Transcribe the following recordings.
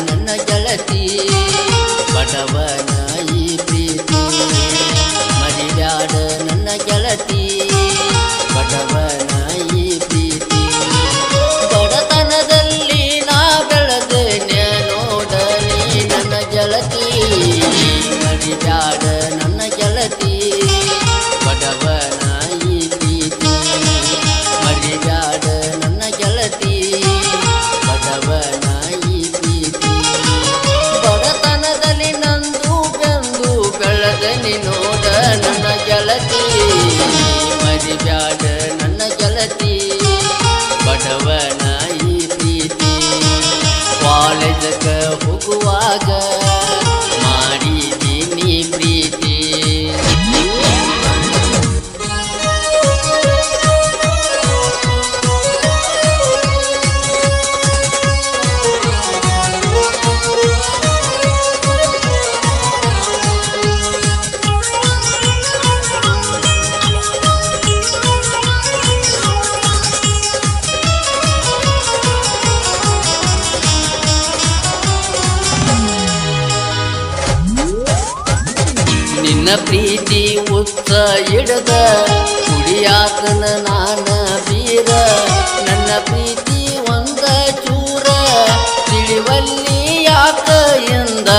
ನನ್ನ ಗೆಳತಿ ಬಡವನ ಈ ಪ್ರೀತಿ ಮರಿಬ್ಯಾಡ ನನ್ನ ಗೆಳತಿ ಬಡವನ ಈ ಪ್ರೀತಿ ಬಡತನದಲ್ಲಿ ನಾ ಬೆಳೆದೇನೆ ನೋಡಲಿ ನನ್ನ ಗೆಳತಿ ಮರಿಬ್ಯಾಡ ನನ್ನ ಗೆಳತಿ ಬಡವನ ಈ ಪ್ರೀತಿ ಮರಿಬ್ಯಾಡ ನನ್ನ ಗೆಳತಿ ಬಡವನ ನೋಡ ನನ್ನ ಗೆಳತಿ ಮರಿಬ್ಯಾಡ ನನ್ನ ಗೆಳತಿ ಬಡವನ ಈ ಪ್ರೀತಿ ಕಾಲೇಜಕ ಹೋಗುವಾಗ ಮಾಡಿದೀನಿ ಪ್ರೀತಿ ನಿನ್ನ ಪ್ರೀತಿ ಉತ್ತ ಹಿಡದ ಕುಡಿಯಾತನ ನಾನ ಬೀರ ನನ್ನ ಪ್ರೀತಿ ಒಂದ ಚೂರ ತಿಳಿವಲ್ಲಿ ಯಾಕ ಎಂದ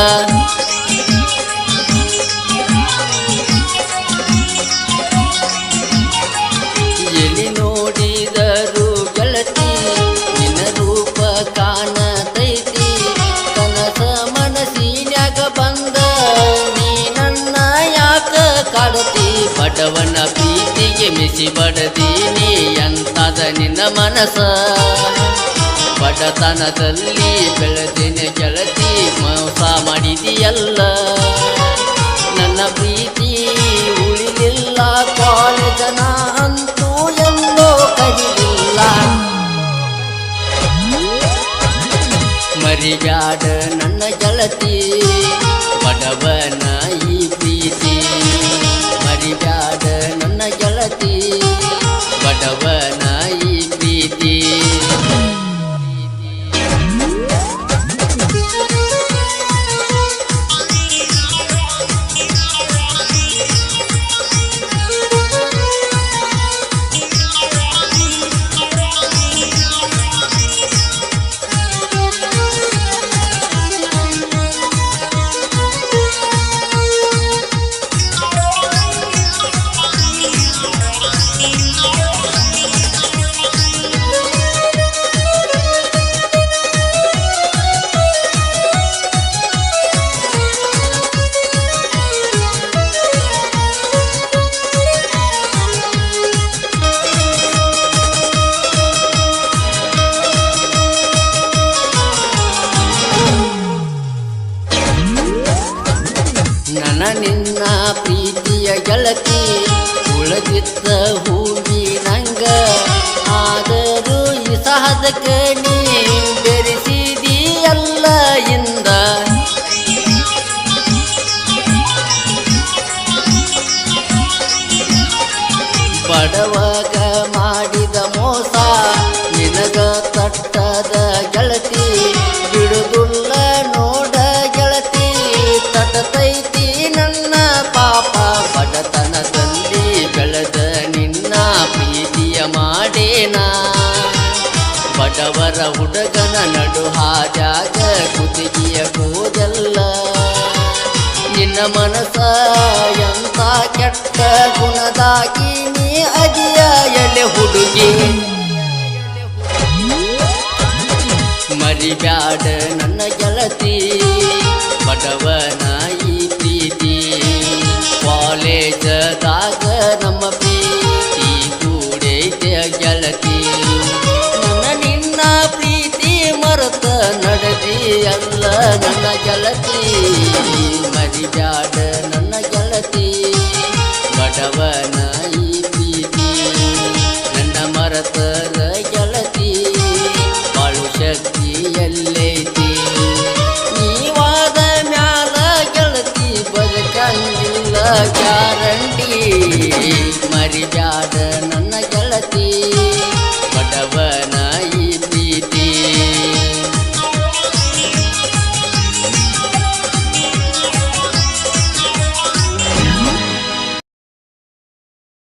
ಎಲ್ಲಿ ನೋಡಿದರು ಗೆಳತಿ ನಿನ್ನ ರೂಪ ಕಾಣತೈತಿ ಕನಸ ಮನಸ್ಸಿನ್ಯಾಗ ಬಂದ ಕಾಡತಿ ಬಡವನ ಪ್ರೀತಿಗೆ ಮಿಸಿ ಬಡದೀನಿ ಎಂತದ ನಿನ್ನ ಮನಸ ಬಡತನದಲ್ಲಿ ಬೆಳೆದಿನ ಗೆಳತಿ ಮೋಸ ಮಾಡಿದೆಯಲ್ಲ ನನ್ನ ಪ್ರೀತಿ ಉಳಿಲಿಲ್ಲ ಕಾಲೇಜನ ಅಂತೂ ಎಲ್ಲೋ ಕರಿಲಿಲ್ಲ ಮರಿಬ್ಯಾಡ ನನ್ನ ಗೆಳತಿ ಬಡವನ ಈ ಪ್ರೀತಿ ಮರಿಬ್ಯಾಡ ನನ್ನ ಗೆಳತಿ ಬಡವನ ಈ ಪ್ರೀತಿ ನಿನ್ನ ಪ್ರೀತಿಯ ಗೆಳತಿ ಉಳದಿದ್ದ ಹೂವಿನಂಗ ಬಡವಗ ಮಾಡಿದ ಮೋಸ ನಿನಗ ತಟ್ಟದ ಗೆಳತಿ ಬಿಡುದುಲ್ಲ ನೋಡ ಗೆಳತಿ ತಟತೈತಿ ನನ್ನ ಪಾಪ ಬಡತನದಲ್ಲಿ ಬೆಳೆದ ನಿನ್ನ ಪ್ರೀತಿಯ ಮಾಡೇನಾ ಬಡವರ ಹುಡುಗನ ನಡು ಹಾಜಾಗ ಕುದಿಗೆಯ ಕೂದಲ್ಲ ನಿನ್ನ ಮನಸ ಎಂತ ಕೆಟ್ಟ ಗುಣದಾಗಿ ನೀ ಅದಿಯ ಎಲೆ ಹುಡುಗಿ ಮರಿಬ್ಯಾಡ ನನ್ನ ಗೆಳತಿ ಬಡವನ ಈ ಪ್ರೀತಿ ಕಾಲೇಜದಾಗ ನಮ್ಮ ಪ್ರೀತಿ ಕೂಡೈತೆ ಗೆಳತಿ ನನ್ನ ನಿನ್ನ ಪ್ರೀತಿ ಮರೆತ ನಡೆದಿ ಅಲ್ಲ ನನ್ನ ಗೆಳತಿ ಮರಿಬ್ಯಾಡ